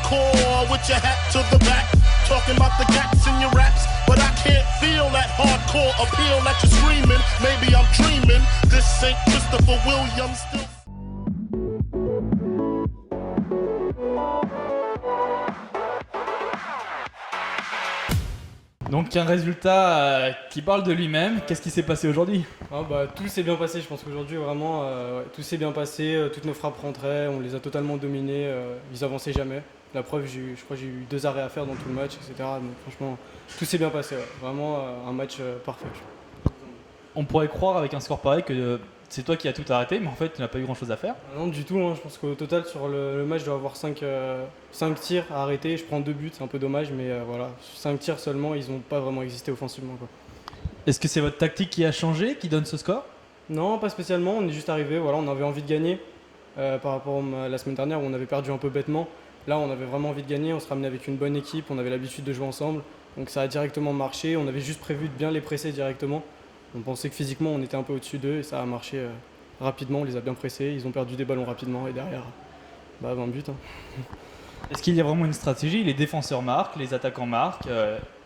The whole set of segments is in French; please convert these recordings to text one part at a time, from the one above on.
hardcore with your hat to the back. Talking about the gaps in your raps, but I can't feel that hardcore appeal that you're screaming. Maybe I'm dreaming. This ain't Christopher Williams still. Donc un résultat qui parle de lui-même. Qu'est-ce qui s'est passé aujourd'hui ? Tout s'est bien passé, je pense qu'aujourd'hui vraiment tout s'est bien passé, toutes nos frappes rentraient, on les a totalement dominées, ils avançaient jamais. La preuve, je crois que j'ai eu 2 arrêts à faire dans tout le match, etc. Donc franchement, tout s'est bien passé, ouais. Vraiment un match parfait. On pourrait croire avec un score pareil que c'est toi qui as tout arrêté, mais en fait tu n'as pas eu grand-chose à faire. Non du tout, hein. Je pense qu'au total sur le match je dois avoir 5 tirs à arrêter, je prends 2 buts, c'est un peu dommage, mais voilà, 5 tirs seulement, ils n'ont pas vraiment existé offensivement, quoi. Est-ce que c'est votre tactique qui a changé, qui donne ce score ? Non, pas spécialement, on est juste arrivé, voilà, on avait envie de gagner par rapport à la semaine dernière où on avait perdu un peu bêtement. Là, on avait vraiment envie de gagner, on se ramenait avec une bonne équipe, on avait l'habitude de jouer ensemble, donc ça a directement marché, on avait juste prévu de bien les presser directement. On pensait que physiquement on était un peu au-dessus d'eux et ça a marché rapidement, on les a bien pressés, ils ont perdu des ballons rapidement et derrière, 20 buts. Hein. Est-ce qu'il y a vraiment une stratégie ? Les défenseurs marquent, les attaquants marquent,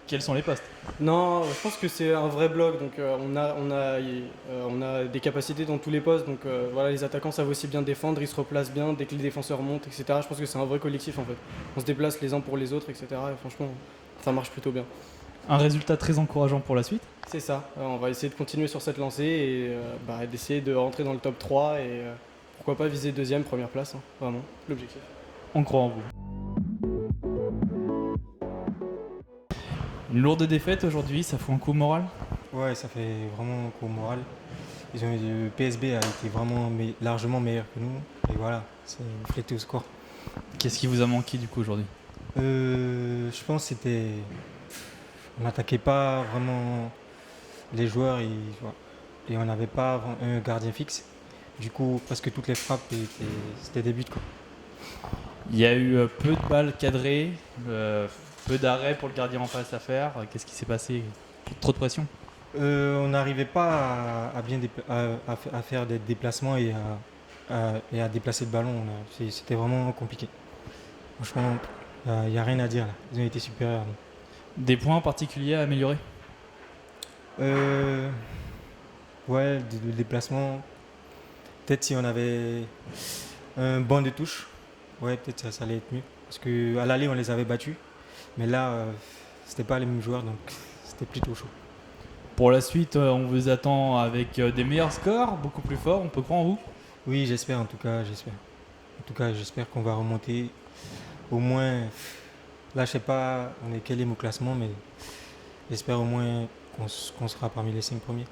quels sont les postes ? Non, je pense que c'est un vrai bloc, donc on a des capacités dans tous les postes, donc voilà, les attaquants savent aussi bien défendre, ils se replacent bien dès que les défenseurs montent, etc. Je pense que c'est un vrai collectif en fait. On se déplace les uns pour les autres, etc. Et franchement, ça marche plutôt bien. Un résultat très encourageant pour la suite ? C'est ça, on va essayer de continuer sur cette lancée et d'essayer de rentrer dans le top 3 et pourquoi pas viser deuxième, première place, hein, vraiment, l'objectif. On croit en vous. Une lourde défaite aujourd'hui, ça fout un coup au moral ? Ouais, ça fait vraiment un coup au moral. Le PSB a été vraiment largement meilleur que nous et voilà, c'est reflété au score. Qu'est-ce qui vous a manqué du coup aujourd'hui ? Je pense que on n'attaquait pas vraiment les joueurs et on n'avait pas un gardien fixe. Du coup, presque toutes les frappes c'était des buts, quoi. Il y a eu peu de balles cadrées, peu d'arrêts pour le gardien en face à faire. Qu'est-ce qui s'est passé ? Trop de pression ? On n'arrivait pas à faire des déplacements et à déplacer le ballon. C'était vraiment compliqué. Franchement, il n'y a rien à dire là. Ils ont été supérieurs. Des points particuliers à améliorer ? Ouais, le déplacement. Peut-être si on avait un banc de touche, ouais, peut-être ça allait être mieux. Parce qu'à l'aller, on les avait battus. Mais là, c'était pas les mêmes joueurs, donc c'était plutôt chaud. Pour la suite, on vous attend avec des meilleurs scores, beaucoup plus forts. On peut croire en vous ? Oui, j'espère en tout cas, j'espère. En tout cas, j'espère qu'on va remonter. Au moins, là, je sais pas quel est mon classement, mais j'espère au moins qu'on sera parmi les 5 premiers.